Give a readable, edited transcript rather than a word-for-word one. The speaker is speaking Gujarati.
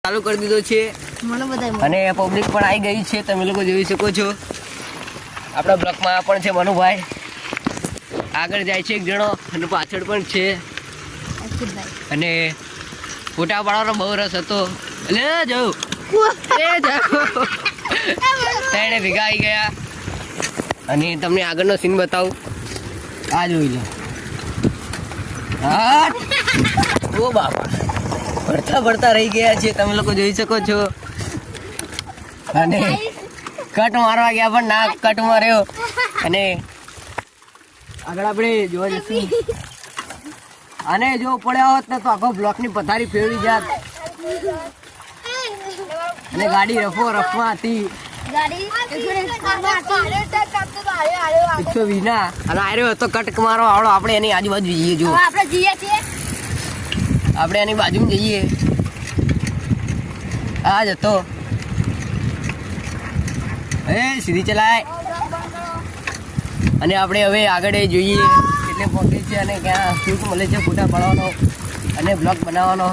ચાલુ કરી દીધો છે અને પબ્લિક પણ આવી ગઈ છે, તમે લોકો જોઈ શકો છો. આપણા બ્લોકમાં પણ છે મનુભાઈ, આગળ જાય છે એક જણો અને પાછળ પણ છે. અને ફોટા પાડવાનો બહુ રસ હતો. તેને ભેગા આવી ગયા અને તમને આગળનો સીન બતાવું. આ જોઈ લો. હા ઓ બાપા, ભરતા રહી ગયા છે, તમે લોકો જોઈ શકો છો. અને કટ મારવા ગયા પણ ના કટ માર્યો. અને આગળ આપણે જોવા જઈશું. અને જો પડ્યા હોત ને તો આખો બ્લોકની પથારી ફેરવી જાત. અને ગાડી રફમાં હતી 120 ના. અને આર્યો હતો કટ મારવા આવડો. આપણે એની આજુબાજુ જઈએ. જો આપણે એની બાજુ જઈએ. આ જ હતો. સીધી ચલાય. અને આપણે હવે આગળ જોઈએ એટલે પહોંચે છે અને ક્યાં શૂટ મળે છે ફોટા પાડવાનો અને બ્લોગ બનાવવાનો.